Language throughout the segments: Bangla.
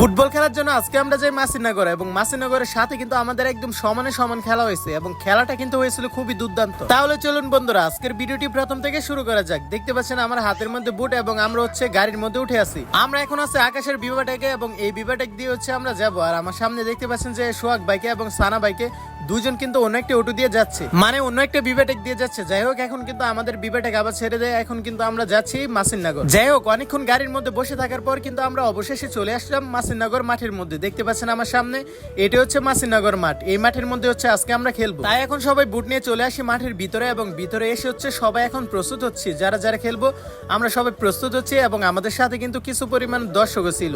ফুটবল খেলার জন্য আজকে আমরা যাই মাসিনগর এবং মাসিনগরের সাথে কিন্তু আমাদের একদম সমানে সমান খেলা হয়েছে এবং খেলাটা কিন্তু হয়েছিল খুবই দুর্দান্ত। তাহলে চলুন বন্ধুরা আজকের ভিডিওটি প্রথম থেকে শুরু করা যাক। দেখতে পাচ্ছেন আমার হাতের মধ্যে বুট এবং আমরা হচ্ছে গাড়ির মধ্যে উঠে আছি। আমরা এখন আছে আকাশের বিবাটেকে এবং এই বিবাটেক দিয়ে হচ্ছে আমরা যাবো। আর আমার সামনে দেখতে পাচ্ছেন যে সোহাগ বাইকে এবং সানা বাইকে দুজন কিন্তু অন্য একটা অটো দিয়ে যাচ্ছে, মানে অন্য একটা বিবাটেক দিয়ে যাচ্ছে। যাই হোক এখন কিন্তু আমাদের বিবাটেক আবার ছেড়ে দেয়, এখন কিন্তু আমরা যাচ্ছি মাসিনগর। যাই হোক অনেকক্ষণ গাড়ির মধ্যে বসে থাকার পর কিন্তু আমরা অবশেষে চলে আসলাম মাসিনগর মাঠের মধ্যে। দেখতে পাচ্ছেন আমার সামনে এটা হচ্ছে মাসিনগর মাঠ। এই মাঠের মধ্যে হচ্ছে আজকে আমরা খেলবো। তাই এখন সবাই বুট নিয়ে চলে আসি মাঠের ভিতরে এবং ভিতরে এসে হচ্ছে সবাই এখন প্রস্তুত হচ্ছে। যারা যারা খেলবো আমরা সবাই প্রস্তুত হচ্ছি এবং আমাদের সাথে কিন্তু কিছু পরিমাণ দর্শকও ছিল।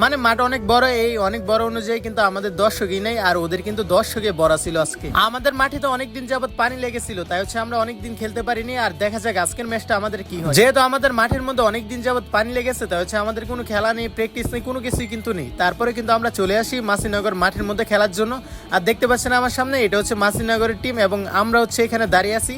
মানে মাঠ অনেক বড়, এই অনেক বড় অনুযায়ী কিন্তু আমাদের দর্শকই নেই আর ওদের কিন্তু দর্শকে ভরা ছিল আজকে। আমাদের মাঠে তো অনেকদিন যাবত পানি লেগেছিল, তাই হচ্ছে আমরা অনেকদিন খেলতে পারিনি। আর দেখা যাক আজকের ম্যাচটা আমাদের কি হয়। যেহেতু আমাদের মাঠের মধ্যে অনেকদিন যাবত পানি লেগেছে তাই হচ্ছে আমাদের কোনো খেলা নেই, প্র্যাকটিস নেই, কোনো কিছুই কিন্তু নেই। তারপরে কিন্তু আমরা চলে আসি মাসিনগর মাঠের মধ্যে খেলার জন্য। আর দেখতে পাচ্ছেন আমার সামনে এটা হচ্ছে মাসিনগরের টিম এবং আমরা হচ্ছে এখানে দাঁড়িয়ে আছি।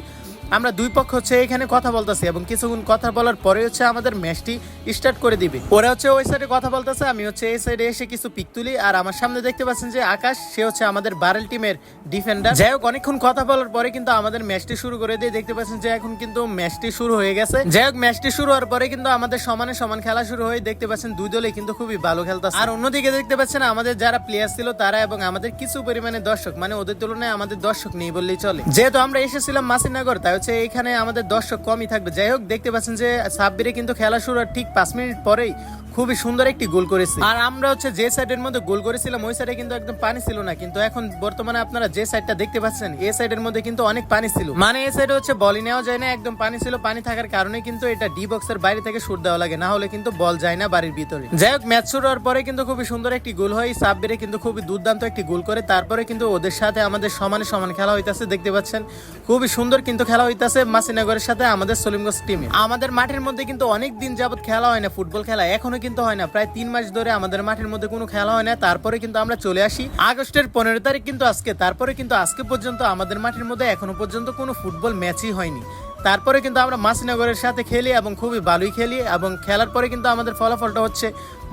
আমরা দুই পক্ষ হচ্ছে এখানে কথা বলতেছি এবং কিছুক্ষণ কথা বলার পরে হচ্ছে আমাদের ম্যাচটি স্টার্ট করে দিবে। ওরা হচ্ছে ওই সাইডে কথা বলতেছে, আমি হচ্ছে এই সাইডে এসে কিছু পিক তুলি। আর আমার সামনে দেখতে পাচ্ছেন যে আকাশ, সে হচ্ছে আমাদের বারেল টিমের ডিফেন্ডার। যাই হোক অনেকক্ষণ কথা বলার পরে কিন্তু আমাদের ম্যাচটি শুরু করে দিয়ে দেখতে পাচ্ছেন যে এখন কিন্তু ম্যাচটি শুরু হয়ে গেছে। যাই হোক ম্যাচটি শুরু হওয়ার পরে কিন্তু আমাদের সমানে সমান খেলা শুরু হয়ে দেখতে পাচ্ছেন দুই দলে কিন্তু খুবই ভালো খেলতেছে। আর অন্যদিকে দেখতে পাচ্ছেন আমাদের যারা প্লেয়ার ছিল তারা এবং আমাদের কিছু পরিমাণে দর্শক, মানে ওদের তুলনায় আমাদের দর্শক নেই বললেই চলে। যেহেতু আমরা এসেছিলাম মাসিনগর তাই হচ্ছে এইখানে আমাদের দর্শক কমই থাকবে। যাই হোক দেখতে পাচ্ছেন যে সাব্বিরে কিন্তু খেলা শুরু হওয়ার ঠিক 5 মিনিট পরেই খুবই সুন্দর একটি গোল করেছে। আর আমরা হচ্ছে যে সাইডের মধ্যে গোল করেছিলাম ওই সাইডে কিন্তু একদম পানি ছিল না, কিন্তু এখন বর্তমানে আপনারা যে সাইডটা দেখতে পাচ্ছেন এই সাইডের মধ্যে কিন্তু অনেক পানি ছিল। মানে এই সাইডে হচ্ছে বলই নেওয়া যায় না, একদম পানি ছিল। পানি থাকার কারণে কিন্তু এটা ডি বক্সের বাইরে থেকে শুট দেওয়া লাগে, না হলে কিন্তু বল যায় না বাড়ির ভিতরে। যাই হোক ম্যাচ শুরু হওয়ার পরে কিন্তু খুবই সুন্দর একটি গোল হয়। সাব্বিরে কিন্তু খুবই দুর্দান্ত একটি গোল করে। তারপরে কিন্তু ওদের সাথে আমাদের সমানে সমান খেলা হইতাছে। দেখতে পাচ্ছেন খুবই সুন্দর কিন্তু খেলা হইতাছে মাসিনগরের সাথে আমাদের সলিমগঞ্জ টিমে। আমাদের মাঠের মধ্যে কিন্তু অনেক দিন যাবত খেলা হয় না, ফুটবল খেলা এখনো কিন্তু হয় না। প্রায় 3 মাস ধরে আমাদের মাঠের মধ্যে কোনো খেলা হয় না। তারপরে কিন্তু আমরা চলে আসি আগস্টের 15 তারিখ কিন্তু আজকে। তারপরে কিন্তু আজকে পর্যন্ত আমাদের মাঠের মধ্যে এখনো পর্যন্ত কোনো ফুটবল ম্যাচই হয়নি। তারপরে কিন্তু আমরা মাসিনগরের সাথে খেলি এবং খুবই ভালোই খেলি এবং খেলার পরে কিন্তু আমাদের ফলাফলটা হচ্ছে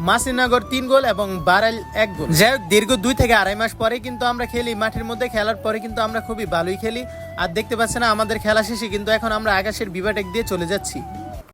মাসিনগর 3 গোল এবং বারেল 1 গোল। যাই হোক দীর্ঘ 2 থেকে আড়াই মাস পরে কিন্তু আমরা খেলি মাঠের মধ্যে। খেলার পরে কিন্তু আমরা খুবই ভালোই খেলি। আর দেখতে পাচ্ছেন আমাদের খেলা শেষে কিন্তু এখন আমরা আকাশের বিবাটেক দিয়ে চলে যাচ্ছি।